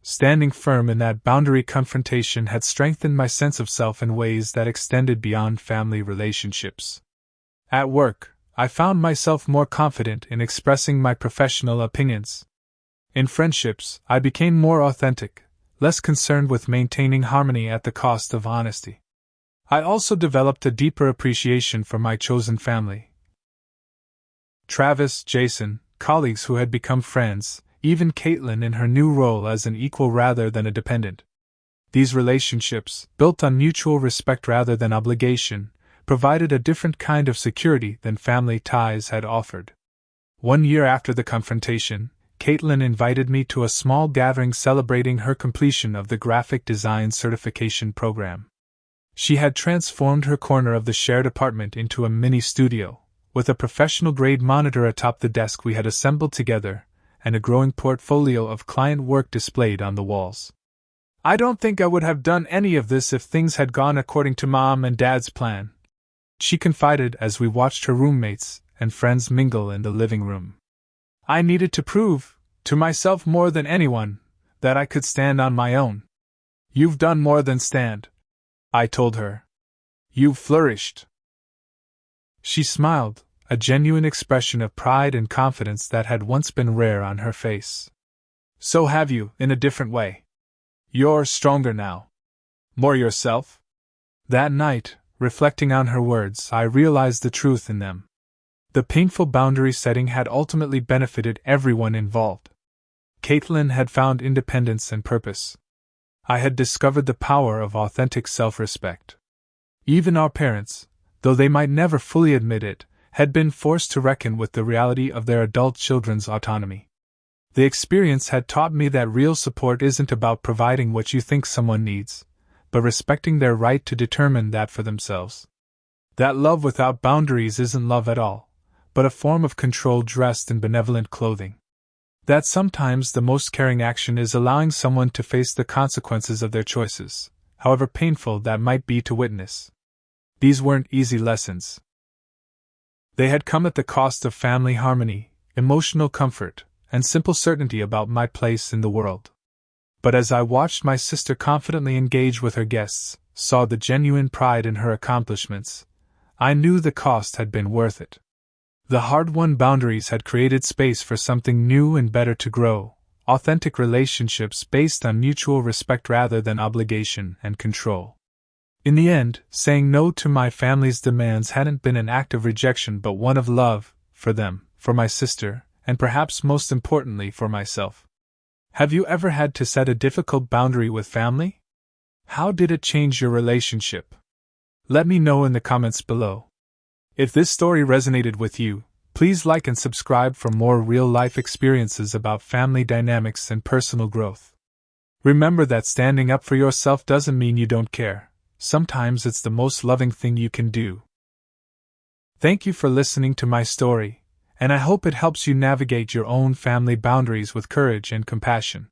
Standing firm in that boundary confrontation had strengthened my sense of self in ways that extended beyond family relationships. At work, I found myself more confident in expressing my professional opinions. In friendships, I became more authentic, less concerned with maintaining harmony at the cost of honesty. I also developed a deeper appreciation for my chosen family. Travis, Jason, colleagues who had become friends, even Caitlin in her new role as an equal rather than a dependent. These relationships, built on mutual respect rather than obligation, provided a different kind of security than family ties had offered. 1 year after the confrontation, Caitlin invited me to a small gathering celebrating her completion of the graphic design certification program. She had transformed her corner of the shared apartment into a mini studio, with a professional-grade monitor atop the desk we had assembled together, and a growing portfolio of client work displayed on the walls. I don't think I would have done any of this if things had gone according to Mom and Dad's plan, she confided as we watched her roommates and friends mingle in the living room. I needed to prove, to myself more than anyone, that I could stand on my own. You've done more than stand, I told her. You've flourished. She smiled, a genuine expression of pride and confidence that had once been rare on her face. So have you, in a different way. You're stronger now. More yourself? That night, reflecting on her words, I realized the truth in them. The painful boundary setting had ultimately benefited everyone involved. Caitlin had found independence and purpose. I had discovered the power of authentic self-respect. Even our parents, though they might never fully admit it, had been forced to reckon with the reality of their adult children's autonomy. The experience had taught me that real support isn't about providing what you think someone needs, but respecting their right to determine that for themselves. That love without boundaries isn't love at all, but a form of control dressed in benevolent clothing. That sometimes the most caring action is allowing someone to face the consequences of their choices, however painful that might be to witness. These weren't easy lessons. They had come at the cost of family harmony, emotional comfort, and simple certainty about my place in the world. But as I watched my sister confidently engage with her guests, saw the genuine pride in her accomplishments, I knew the cost had been worth it. The hard-won boundaries had created space for something new and better to grow, authentic relationships based on mutual respect rather than obligation and control. In the end, saying no to my family's demands hadn't been an act of rejection but one of love, for them, for my sister, and perhaps most importantly for myself. Have you ever had to set a difficult boundary with family? How did it change your relationship? Let me know in the comments below. If this story resonated with you, please like and subscribe for more real-life experiences about family dynamics and personal growth. Remember that standing up for yourself doesn't mean you don't care. Sometimes it's the most loving thing you can do. Thank you for listening to my story, and I hope it helps you navigate your own family boundaries with courage and compassion.